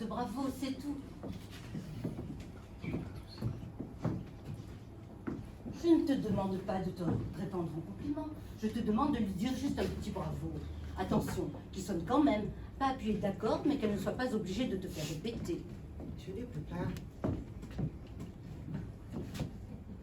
bravo, c'est tout. Je ne te demande pas de te répandre en compliment. Je te demande de lui dire juste un petit bravo. Attention, qui sonne quand même. Pas appuyer d'accord, mais qu'elle ne soit pas obligée de te faire répéter. Je ne peux pas.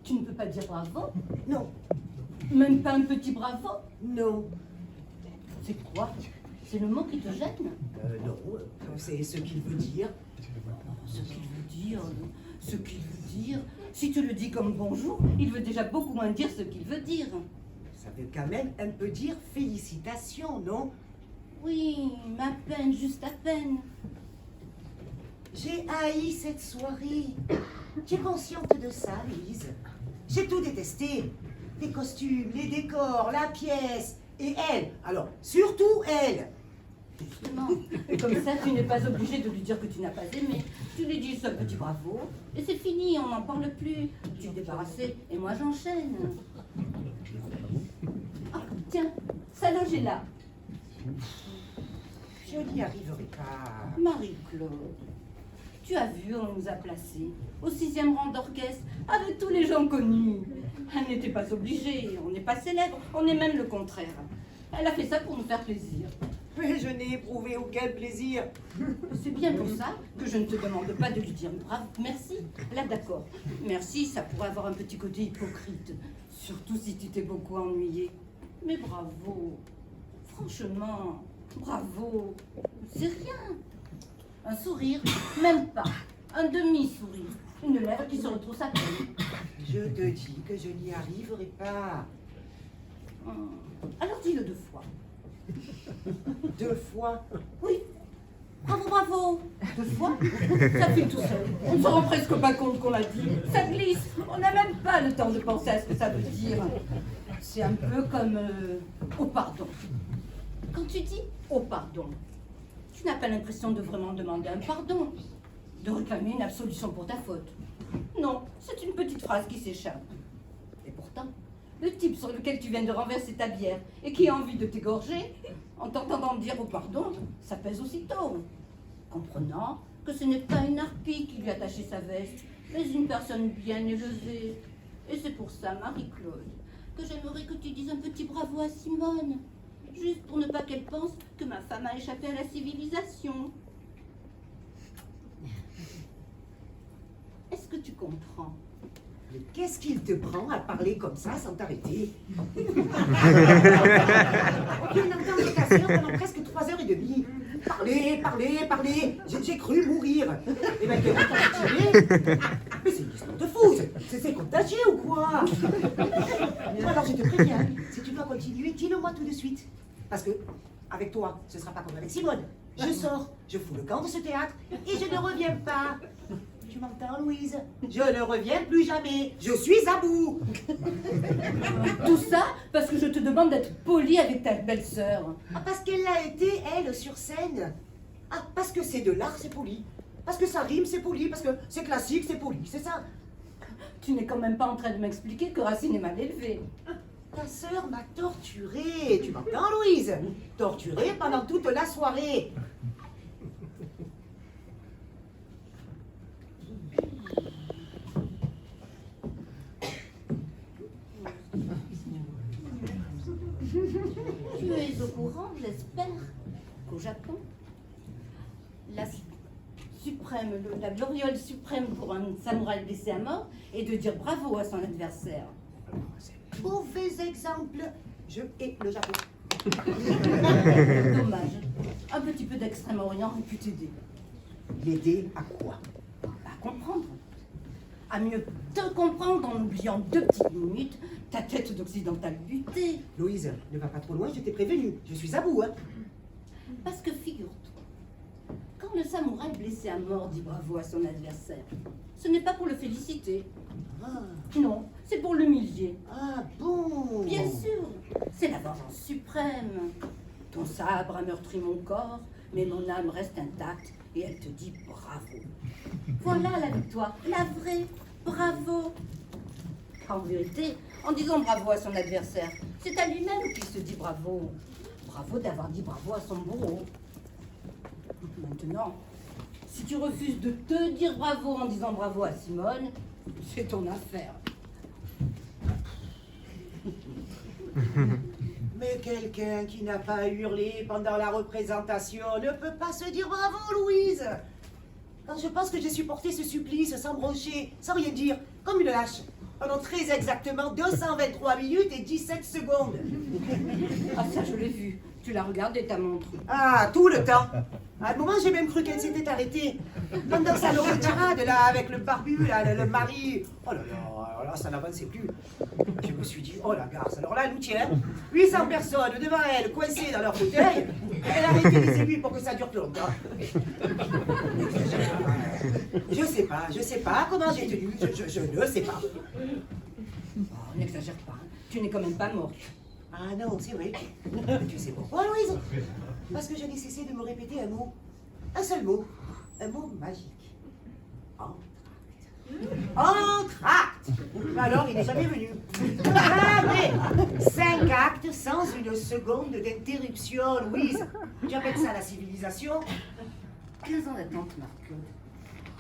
Tu ne peux pas dire bravo? Non. Même pas un petit bravo? Non. C'est quoi? C'est le mot qui te gêne? Non, c'est ce qu'il veut dire. Ce qu'il veut dire, ce qu'il veut dire. Si tu le dis comme bonjour, il veut déjà beaucoup moins dire ce qu'il veut dire. Ça veut quand même un peu dire félicitations, non? Oui, mais à peine, juste à peine. J'ai haï cette soirée. Tu es consciente de ça, Louise? J'ai tout détesté. Les costumes, les décors, la pièce. Et elle. Alors, surtout elle. Justement. Comme ça, tu n'es pas obligé de lui dire que tu n'as pas aimé. Tu lui dis ce petit bravo, et c'est fini, on n'en parle plus. Tu es débarrassé, et moi j'enchaîne. Ah, tiens, sa loge est là. Je n'y arriverai pas. Marie-Claude, tu as vu, on nous a placés au 6e rang d'orchestre, avec tous les gens connus. Elle n'était pas obligée, on n'est pas célèbre, on est même le contraire. Elle a fait ça pour nous faire plaisir. Mais je n'ai éprouvé aucun plaisir. C'est bien pour ça que je ne te demande pas de lui dire bravo, merci. Là, d'accord. Merci, ça pourrait avoir un petit côté hypocrite. Surtout si tu t'es beaucoup ennuyé. Mais bravo. Franchement, bravo. C'est rien. Un sourire, même pas. Un demi-sourire. Une lèvre qui se retrousse à peine. Je te dis que je n'y arriverai pas. Alors dis-le 2 fois. 2 fois. Oui. Bravo, bravo. 2 fois. Ça file tout seul. On ne se rend presque pas compte qu'on l'a dit. Ça glisse. On n'a même pas le temps de penser à ce que ça veut dire. C'est un peu comme oh pardon. Quand tu dis oh pardon, tu n'as pas l'impression de vraiment demander un pardon, de réclamer une absolution pour ta faute. Non, c'est une petite phrase qui s'échappe. Et pourtant, le type sur lequel tu viens de renverser ta bière et qui a envie de t'égorger, en t'entendant dire oh pardon, ça pèse aussitôt. Comprenant que ce n'est pas une harpie qui lui a taché sa veste, mais une personne bien élevée. Et c'est pour ça, Marie-Claude, que j'aimerais que tu dises un petit bravo à Simone, juste pour ne pas qu'elle pense que ma femme a échappé à la civilisation. Est-ce que tu comprends? Mais qu'est-ce qu'il te prend à parler comme ça sans t'arrêter? On vient d'entendre ta sœur pendant presque 3h30. Parler, parler, parler. J'ai cru mourir. Et maintenant, t'as tiré. Mais c'est une histoire de fou. C'est contagieux ou quoi? Alors je te préviens, si tu dois continuer, dis-le-moi tout de suite. Parce que, avec toi, ce ne sera pas comme avec Simone. Je sors, je fous le camp de ce théâtre et je ne reviens pas. Tu m'entends, Louise? Je ne reviens plus jamais. Je suis à bout. Tout ça parce que je te demande d'être poli avec ta belle-sœur. Ah, parce qu'elle l'a été, elle, sur scène. Ah, parce que c'est de l'art, c'est poli. Parce que ça rime, c'est poli. Parce que c'est classique, c'est poli. C'est ça. Tu n'es quand même pas en train de m'expliquer que Racine est mal élevée. Ta sœur m'a torturée. Tu m'entends, Louise? Torturée pendant toute la soirée. Tu es au courant, j'espère, qu'au Japon, la gloriole suprême pour un samouraï blessé à mort est de dire bravo à son adversaire. Mauvais exemple. Je hais le Japon. Dommage. Un petit peu d'Extrême-Orient aurait pu t'aider. L'aider à quoi? À comprendre. À mieux te comprendre en oubliant 2 petites minutes ta tête d'occidental butée. Louise, ne va pas trop loin, je t'ai prévenu. Je suis à bout, hein. Parce que figure-toi, quand le samouraï blessé à mort dit bravo à son adversaire, ce n'est pas pour le féliciter. Ah, Non, c'est pour l'humilier. ah bon? Bien sûr, c'est la vengeance suprême. Ton sabre a meurtri mon corps, mais mon âme reste intacte et elle te dit bravo. Voilà la victoire, la vraie bravo. En vérité, en disant bravo à son adversaire, c'est à lui-même qu'il se dit bravo. Bravo d'avoir dit bravo à son bourreau. Maintenant, Si tu refuses de te dire bravo en disant bravo à Simone, c'est ton affaire. Mais quelqu'un qui n'a pas hurlé pendant la représentation ne peut pas se dire bravo, Louise. Quand je pense que j'ai supporté ce supplice sans broncher, sans rien dire, comme une lâche, pendant très exactement 223 minutes et 17 secondes. Ah ça je l'ai vu, tu la regardé ta montre. Ah, tout le temps. À un moment, j'ai même cru qu'elle s'était arrêtée. Pendant sa longue tirade, là, avec le barbu, là, le mari. Oh là là, alors là, ça n'avançait plus. Je me suis dit, oh la garce, alors là, elle nous tient. 800 personnes devant elle, coincées dans leur fauteuil. Elle a arrêté les aiguilles pour que ça dure plus longtemps. Je sais pas comment j'ai tenu, je ne sais pas. Oh, n'exagère pas, tu n'es quand même pas morte. Ah non, c'est vrai. Tu sais pourquoi, Louise? Parce que je n'ai cessé de me répéter un mot. Un seul mot. Un mot magique. Entracte. Alors, il n'est jamais venu. Jamais. 5 actes sans une seconde d'interruption, Louise. Tu appelles ça la civilisation? 15 ans d'attente, Marc-Claude.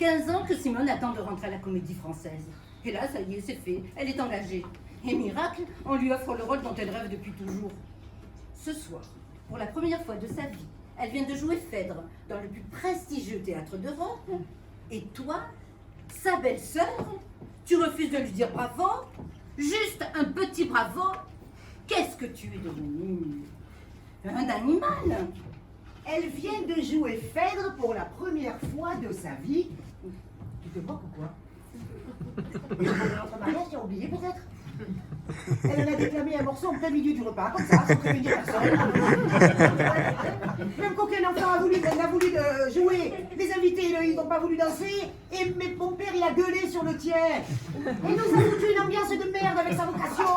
15 ans que Simone attend de rentrer à la Comédie Française. Et là, ça y est, c'est fait. Elle est engagée. Et miracle, on lui offre le rôle dont elle rêve depuis toujours. Ce soir, pour la première fois de sa vie, elle vient de jouer Phèdre dans le plus prestigieux théâtre d'Europe. Et toi, sa belle-sœur, tu refuses de lui dire bravo? Juste un petit bravo? Qu'est-ce que tu es devenu? Un animal? Elle vient de jouer Phèdre pour la première fois de sa vie. Tu te moques ou quoi? Notre mariage, tu as oublié peut-être? Elle en a déclamé un morceau en plein milieu du repas, comme ça, sans prévenir personne. Même qu'aucun enfant n'a voulu jouer. Les invités, ils n'ont pas voulu danser. Mais mon père, il a gueulé sur le tien. Et nous a foutu une ambiance de merde avec sa vocation.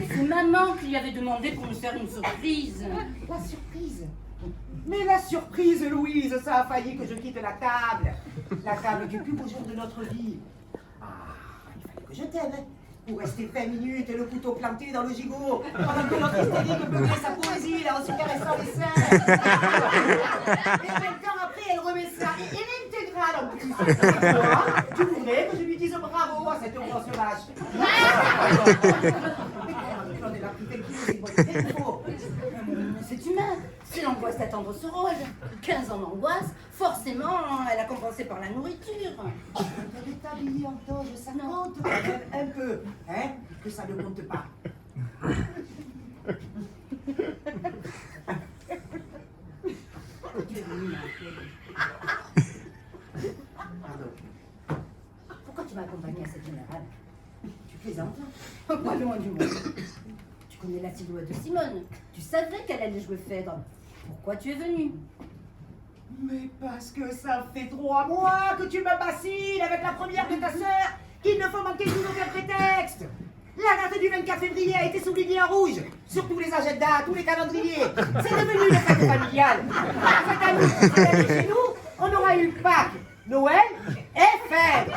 C'est maman qui lui avait demandé pour nous faire une surprise. La surprise? Mais la surprise, Louise, ça a failli que je quitte la table. La table du plus beau jour de notre vie. Je t'aime, pour rester 20 minutes et le couteau planté dans le gigot, pendant que notre hystérique beuglait sa poésie là, en se caressant les seins. Et 20 ans après, elle remet ça, et l'intégrale en plus. Tu voudrais que je lui dise bravo à cette grosse vache. C'est humain, c'est l'angoisse d'attendre ce rôle. 15 ans d'angoisse, forcément, elle a compensé par la nourriture. De t'habiller en toge, ça compte quand même un peu, hein, que ça ne compte pas. Tu es venue, Marc-Claude. Pardon. Pourquoi tu m'as accompagnée à cette générale? Tu plaisantes? Pas loin du monde. Tu connais la silhouette de Simone. Tu savais qu'elle allait jouer Phèdre. Pourquoi tu es venue? Mais parce que ça fait 3 mois que tu me bassines avec la première de ta sœur, qu'il ne faut manquer tout aucun prétexte. La date du 24 février a été soulignée en rouge sur tous les agendas, tous les calendriers. C'est devenu une fête familiale. Cette année, chez nous, on aura eu Pâques, Noël et Phèdre.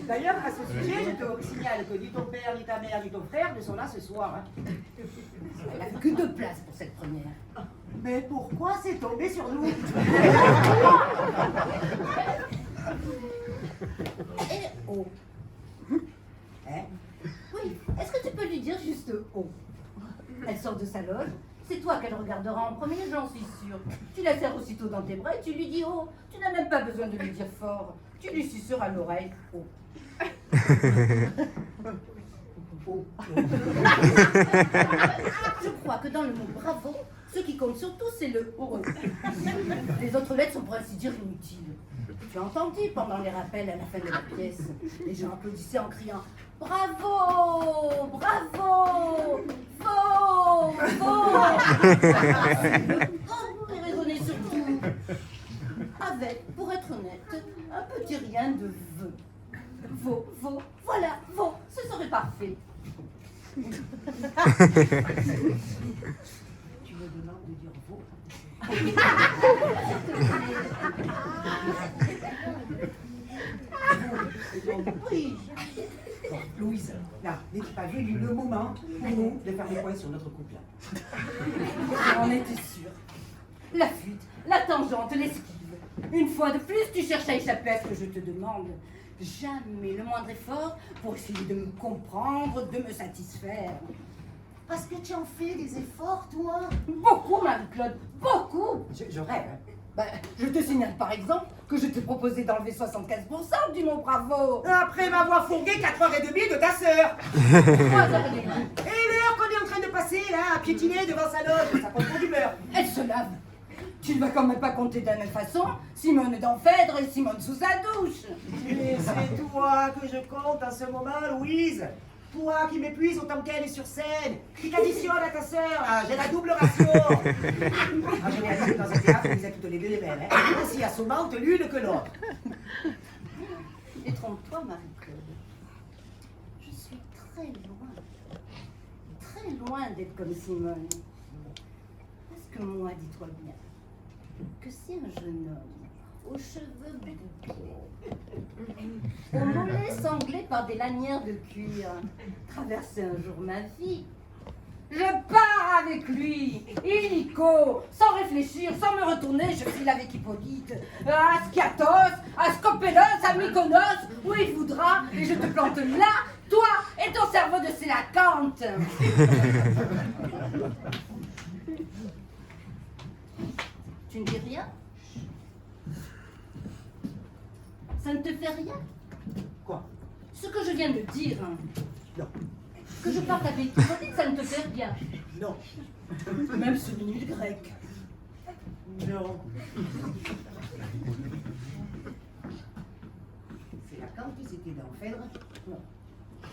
D'ailleurs, à ce sujet, je te signale que ni ton père, ni ta mère, ni ton frère ne sont là ce soir. Hein. Elle n'a que 2 places pour cette première. Mais pourquoi c'est tombé sur nous? Et oh. Hein? Oui, est-ce que tu peux lui dire juste oh? Elle sort de sa loge. C'est toi qu'elle regardera en premier, j'en suis sûre. Tu la serres aussitôt dans tes bras et tu lui dis oh. Tu n'as même pas besoin de lui dire fort. Tu lui susurres à l'oreille oh. Oh. Je crois que dans le mot bravo, ce qui compte surtout, c'est le oh. Les autres lettres sont pour ainsi dire inutiles. Tu as entendu pendant les rappels à la fin de la pièce, les gens applaudissaient en criant bravo, bravo, faux, faux. Le oh est résonné surtout avec, pour être honnête, un petit rien de vœu. Vaux, vaux, voilà, vaux, ce serait parfait. Tu me demandes de dire veau? Oui. Bon, Louise, là, n'est-il pas venu le moment pour nous de faire les points sur notre couple? J'en étais sûre. La fuite, la tangente, l'esquive. Une fois de plus, tu cherches à échapper à ce que je te demande. Jamais le moindre effort pour essayer de me comprendre, de me satisfaire. Parce que tu en fais des efforts, toi. Beaucoup, Marie-Claude, beaucoup. Je rêve, hein. Ben, je te signale par exemple que je t'ai proposé d'enlever 75% du mot bravo. Après m'avoir fourgué 4h30 de ta sœur. 3h30. Et l'heure qu'on est en train de passer, là, à piétiner devant sa loge, ça prend trop d'humeur. Elle se lave. Tu ne vas quand même pas compter de la même façon Simone d'Enphèdre et Simone sous sa douche. Et c'est toi que je compte en ce moment, Louise. Toi qui m'épuise autant qu'elle est sur scène, qui t'additionne à ta sœur, là, j'ai la double ration. Ah, je réalise que dans un théâtre, ils aient toutes les deux les mêmes, hein. Aussi assommantes l'une que l'autre. Détrompe-toi, Marie-Claude. Je suis très loin d'être comme Simone. Parce que moi, dis-toi bien, que si un jeune homme aux cheveux bouclés, aux mollets sanglés par des lanières de cuir, traversait un jour ma vie, je pars avec lui, illico, sans réfléchir, sans me retourner, je file avec Hippolyte, à Skiathos, à Skopélos, à Mykonos, où il voudra, et je te plante là, toi et ton cerveau de sélacanthe. Tu ne dis rien? Ça ne te fait rien? Quoi? Ce que je viens de dire. Non. Que je parte avec Hippolyte, ça ne te fait rien. Non. Même ce minute grec. Non. C'est la quand c'était d'Enphèdre? Non.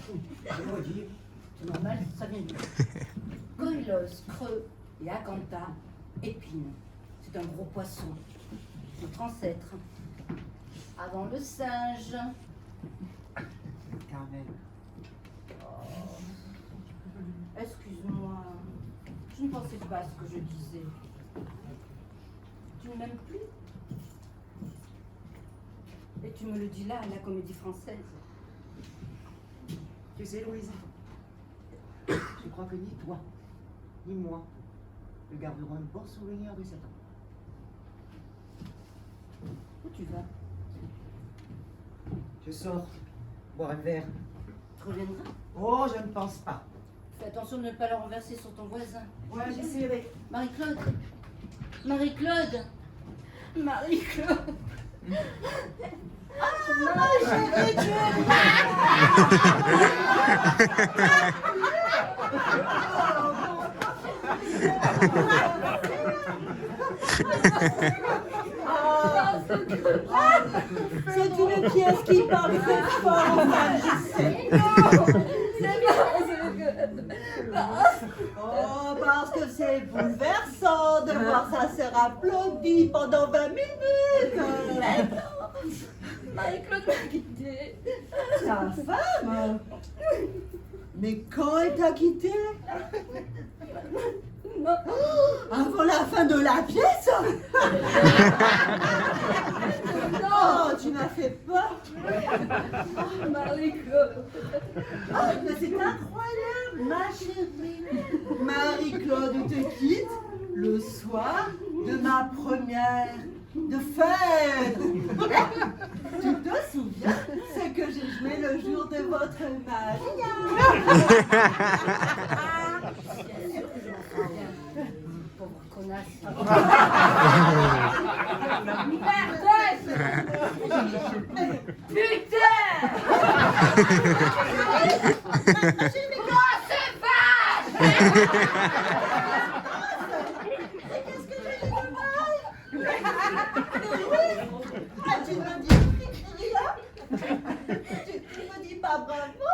Je dois dire. C'est normal, ça vient de là. Goylos, creux et Acantha, épine. C'est un gros poisson. Notre ancêtre. Avant le singe. Carmen. Excuse-moi. Je ne pensais pas à ce que je disais. Tu ne m'aimes plus? Et tu me le dis là, à la Comédie Française. Tu sais, Louise, je crois que ni toi, ni moi, ne garderons un bon souvenir de cet homme. Où tu vas? Je sors, boire un verre. Tu reviendras? Oh, je ne pense pas. Fais attention de ne pas le renverser sur ton voisin. Ouais, j'essaierai. Marie-Claude. Marie-Claude. Marie-Claude. Ah, chérie, tu es C'est une pièce qui parle très fort, enfin, je sais. Oh, parce que c'est bouleversant de voir sa sœur applaudie pendant 20 minutes. Marie-Claude m'a quittée. Ta femme? Mais quand elle t'a quitté? Avant la fin de la pièce? Non, tu m'as fait peur. Marie-Claude. Oh, mais c'est incroyable, ma chérie. Marie-Claude te quitte le soir de ma première de fête. Tu te souviens ce que j'ai joué le jour de votre mariage? Pauvre connasse. Putain! Grosse vache! Qu'est-ce que j'ai fait de mal? Ah, tu me dis rien? Tu me dis pas bravo?